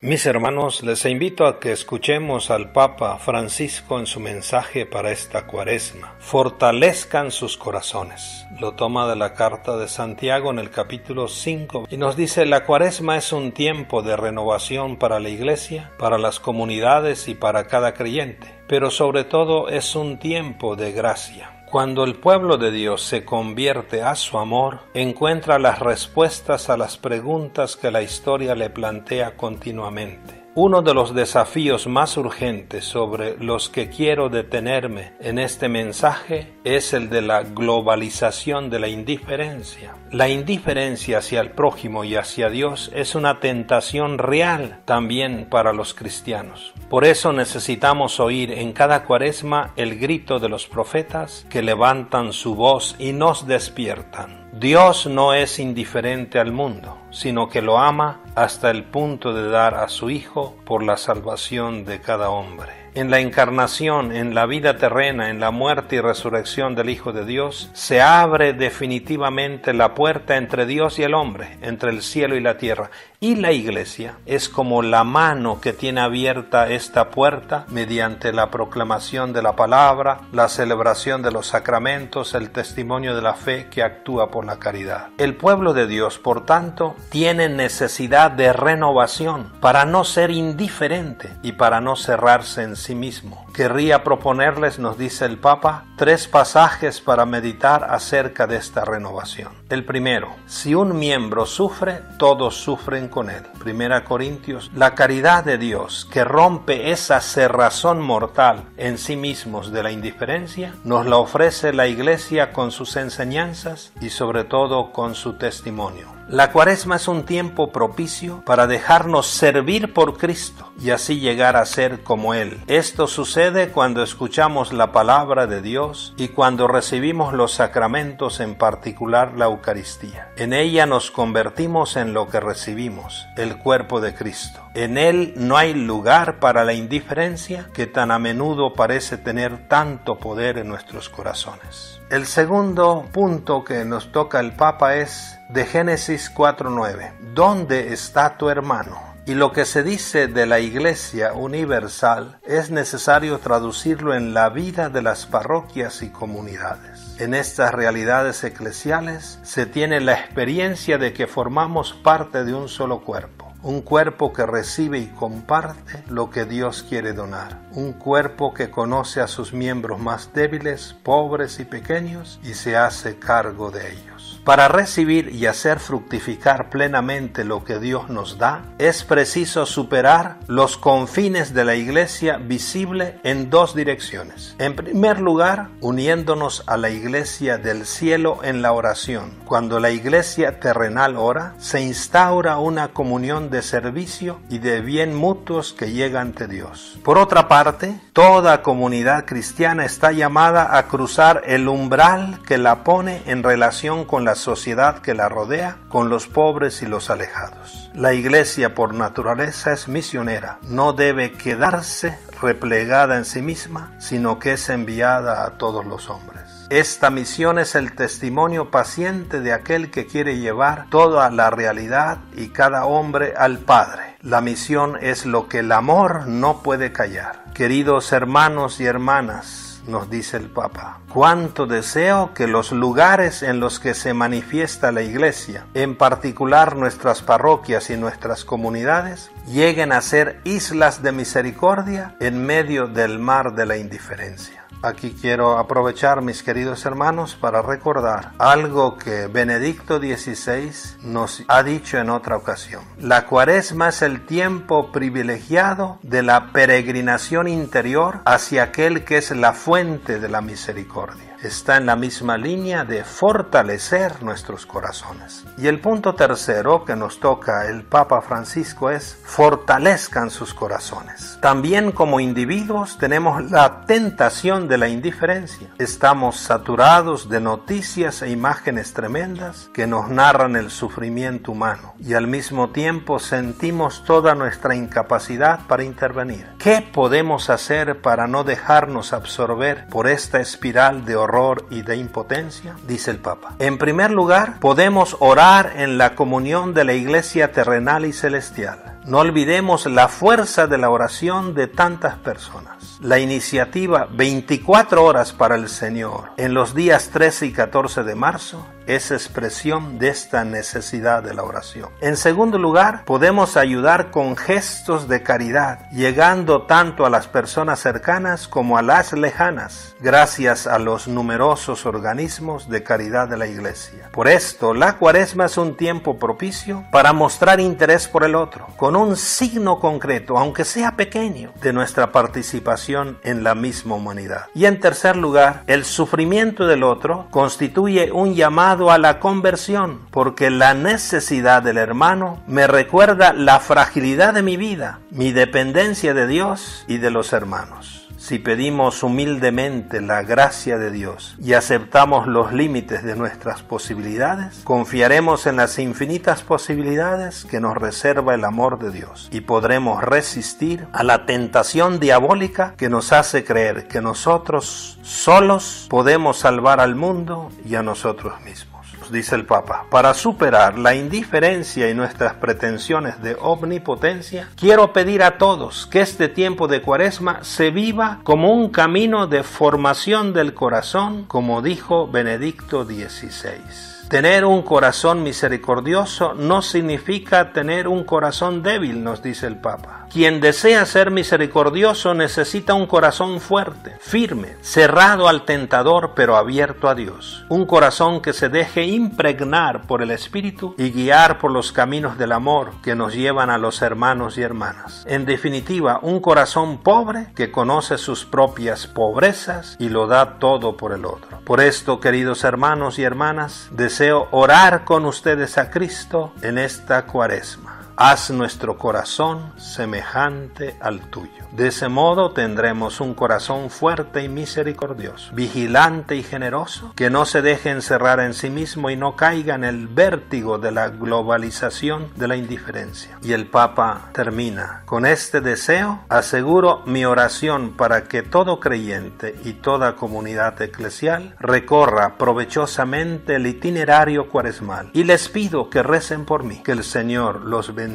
Mis hermanos, les invito a que escuchemos al Papa Francisco en su mensaje para esta Cuaresma. Fortalezcan sus corazones. Lo toma de la carta de Santiago en el capítulo 5 y nos dice: la Cuaresma es un tiempo de renovación para la Iglesia, para las comunidades y para cada creyente, pero sobre todo es un tiempo de gracia. Cuando el pueblo de Dios se convierte a su amor, encuentra las respuestas a las preguntas que la historia le plantea continuamente. Uno de los desafíos más urgentes sobre los que quiero detenerme en este mensaje es el de la globalización de la indiferencia. La indiferencia hacia el prójimo y hacia Dios es una tentación real también para los cristianos. Por eso necesitamos oír en cada Cuaresma el grito de los profetas que levantan su voz y nos despiertan. Dios no es indiferente al mundo, sino que lo ama hasta el punto de dar a su Hijo por la salvación de cada hombre. En la encarnación, en la vida terrena, en la muerte y resurrección del Hijo de Dios, se abre definitivamente la puerta entre Dios y el hombre, entre el cielo y la tierra. Y la Iglesia es como la mano que tiene abierta esta puerta mediante la proclamación de la palabra, la celebración de los sacramentos, el testimonio de la fe que actúa por la caridad. El pueblo de Dios, por tanto, tiene necesidad de renovación para no ser indiferente y para no cerrarse en sí mismo. Querría proponerles, nos dice el Papa, 3 pasajes para meditar acerca de esta renovación. El primero: si un miembro sufre, todos sufren con él. 1 Corintios. La caridad de Dios, que rompe esa cerrazón mortal en sí mismos de la indiferencia, nos la ofrece la Iglesia con sus enseñanzas y sobre todo con su testimonio. La Cuaresma es un tiempo propicio para dejarnos servir por Cristo y así llegar a ser como Él. Esto sucede cuando escuchamos la palabra de Dios y cuando recibimos los sacramentos, en particular la Eucaristía. En ella nos convertimos en lo que recibimos, el cuerpo de Cristo. En Él no hay lugar para la indiferencia que tan a menudo parece tener tanto poder en nuestros corazones. El segundo punto que nos toca el Papa es de Génesis 4:9. ¿Dónde está tu hermano? Y lo que se dice de la Iglesia universal es necesario traducirlo en la vida de las parroquias y comunidades. En estas realidades eclesiales se tiene la experiencia de que formamos parte de un solo cuerpo. Un cuerpo que recibe y comparte lo que Dios quiere donar. Un cuerpo que conoce a sus miembros más débiles, pobres y pequeños y se hace cargo de ellos. Para recibir y hacer fructificar plenamente lo que Dios nos da, es preciso superar los confines de la Iglesia visible en 2 direcciones. En primer lugar, uniéndonos a la Iglesia del cielo en la oración. Cuando la Iglesia terrenal ora, se instaura una comunión de servicio y de bien mutuos que llega ante Dios. Por otra parte, toda comunidad cristiana está llamada a cruzar el umbral que la pone en relación con la sociedad que la rodea, con los pobres y los alejados. La Iglesia por naturaleza es misionera, no debe quedarse replegada en sí misma, sino que es enviada a todos los hombres. Esta misión es el testimonio paciente de aquel que quiere llevar toda la realidad y cada hombre al Padre. La misión es lo que el amor no puede callar. Queridos hermanos y hermanas, nos dice el Papa, cuánto deseo que los lugares en los que se manifiesta la Iglesia, en particular nuestras parroquias y nuestras comunidades, lleguen a ser islas de misericordia en medio del mar de la indiferencia. Aquí quiero aprovechar, mis queridos hermanos, para recordar algo que Benedicto XVI nos ha dicho en otra ocasión. La Cuaresma es el tiempo privilegiado de la peregrinación interior hacia aquel que es la fuente de la misericordia. Está en la misma línea de fortalecer nuestros corazones. Y el punto tercero que nos toca el Papa Francisco es: fortalezcan sus corazones. También como individuos tenemos la tentación de la indiferencia. Estamos saturados de noticias e imágenes tremendas que nos narran el sufrimiento humano y al mismo tiempo sentimos toda nuestra incapacidad para intervenir. ¿Qué podemos hacer para no dejarnos absorber por esta espiral de horror terror y de impotencia? Dice el Papa. En primer lugar, podemos orar en la comunión de la Iglesia terrenal y celestial. No olvidemos la fuerza de la oración de tantas personas. La iniciativa 24 horas para el Señor en los días 13 y 14 de marzo es expresión de esta necesidad de la oración. En segundo lugar, podemos ayudar con gestos de caridad, llegando tanto a las personas cercanas como a las lejanas, gracias a los numerosos organismos de caridad de la Iglesia. Por esto, la Cuaresma es un tiempo propicio para mostrar interés por el otro, con un signo concreto, aunque sea pequeño, de nuestra participación en la misma humanidad. Y en tercer lugar, el sufrimiento del otro constituye un llamado a la conversión, porque la necesidad del hermano me recuerda la fragilidad de mi vida, mi dependencia de Dios y de los hermanos. Si pedimos humildemente la gracia de Dios y aceptamos los límites de nuestras posibilidades, confiaremos en las infinitas posibilidades que nos reserva el amor de Dios y podremos resistir a la tentación diabólica que nos hace creer que nosotros solos podemos salvar al mundo y a nosotros mismos. Dice el Papa, para superar la indiferencia y nuestras pretensiones de omnipotencia, quiero pedir a todos que este tiempo de Cuaresma se viva como un camino de formación del corazón, como dijo Benedicto XVI. Tener un corazón misericordioso no significa tener un corazón débil, nos dice el Papa. Quien desea ser misericordioso necesita un corazón fuerte, firme, cerrado al tentador pero abierto a Dios. Un corazón que se deje impregnar por el Espíritu y guiar por los caminos del amor que nos llevan a los hermanos y hermanas. En definitiva, un corazón pobre que conoce sus propias pobrezas y lo da todo por el otro. Por esto, queridos hermanos y hermanas, deseo orar con ustedes a Cristo en esta Cuaresma. Haz nuestro corazón semejante al tuyo. De ese modo tendremos un corazón fuerte y misericordioso, vigilante y generoso, que no se deje encerrar en sí mismo y no caiga en el vértigo de la globalización de la indiferencia. Y el Papa termina: con este deseo aseguro mi oración para que todo creyente y toda comunidad eclesial recorra provechosamente el itinerario cuaresmal. Y les pido que recen por mí, que el Señor los bendiga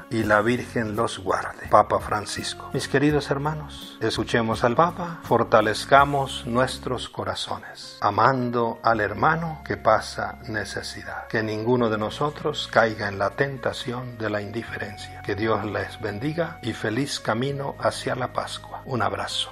y la Virgen los guarde. Papa Francisco. Mis queridos hermanos, escuchemos al Papa, fortalezcamos nuestros corazones, amando al hermano que pasa necesidad. Que ninguno de nosotros caiga en la tentación de la indiferencia. Que Dios les bendiga y feliz camino hacia la Pascua. Un abrazo.